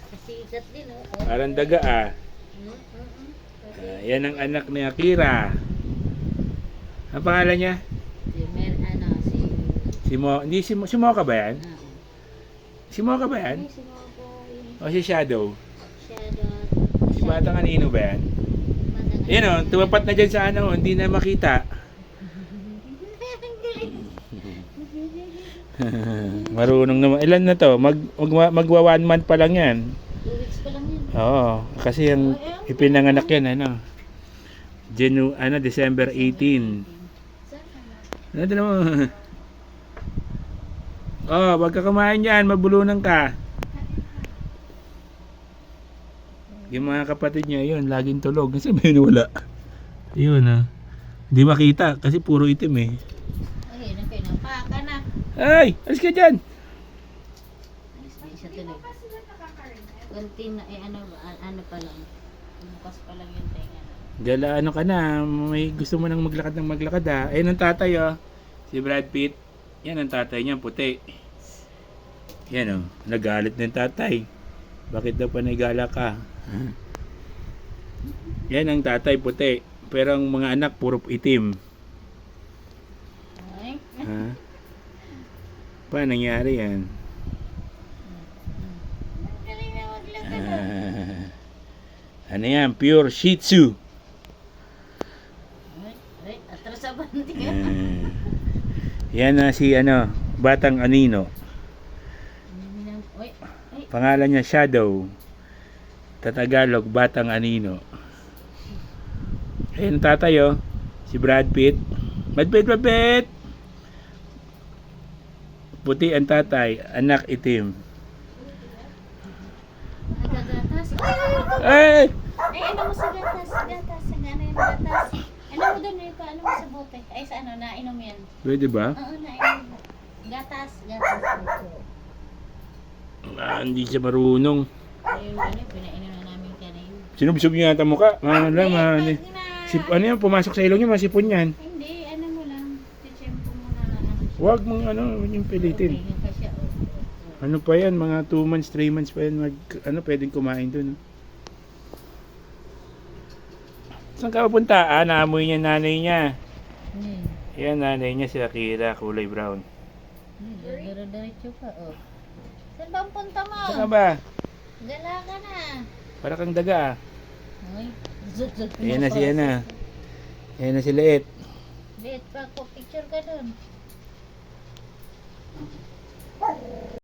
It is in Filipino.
Kasikat din, oh. Parang daga ah. Yan ang anak ni Akira. Ang pangalan niya? Si Mo, hindi si Mocha ba yan? Si Mocha ba yan? Si Mocha, O si Shadow? Shadow. Si Batang Anino ba yan? Yan o, tumapat na dyan sa ano, hindi na makita. Marunong naman. Ilan na to? Magwa 1 month pa lang yan. 2 weeks pa lang yan. Oo, kasi yung ipinanganak yan, ano? December 18. Ano mo? Oh, wag ka kumain dyan, mabulunan ka. Yung mga kapatid niya, yun, laging tulog. Kasi may wala. Yun ah. Hindi makita kasi puro itim eh. Ay, napaka na. Ay, alis ka dyan. Isa tuloy. Kunti na, ano pa lang. Bukas pa lang yung tenga. Gala, ano ka na, may gusto mo nang maglakad ah. Ayun ang tatay oh. Si Brad Pitt. Yan ang tatay niya, puti. Yan oh, nagalit na yung tatay. Bakit daw pa nagala ka? Yan ang tatay, puti. Pero ang mga anak, puro itim. Ay. Ha? Paano nangyari yan? Galing na maglakad. Ano yan? Pure Shih Tzu. Ay, atrasaban din. Yan na si ano, Batang Anino. Pangalan niya Shadow. Tatagalog, Batang Anino. Ayun tatay oh. Si Brad Pitt. Brad Pitt. Puti ang tatay, anak itim. Nagagatas. Ay! Ay, ano mo sa gatas? Gatas. Ano yung gatas? Ano mo doon? Ano mo sa bote? Ay, sa ano? Nainom yan. Pwede ba? Oo, nainom. Gatas. Gatas. Hindi siya marunong. Ayun, pinainom na namin kanina. Sinubsob niya yata mukha. Hindi, Ano yan, pumasok sa ilong niya, masipon yan. Hindi, ano mo lang. Tichempo mo na. Huwag mong yung pilitin. Tingin ka siya. Oh. Ano pa yan, mga 2 months, 3 months pa yan, pwedeng kumain dun. Saan ka pupunta? Naamoy niya nanay niya. Yan, nanay niya si Akira, kulay brown. Diretso ka, oh. Saan ba ang punta mo? Saan ka ba? Gala ka na. Para kang daga ah. Ay, Ayan na si Ana. Ayan na si Liit. Liit pa ko, picture ka dun.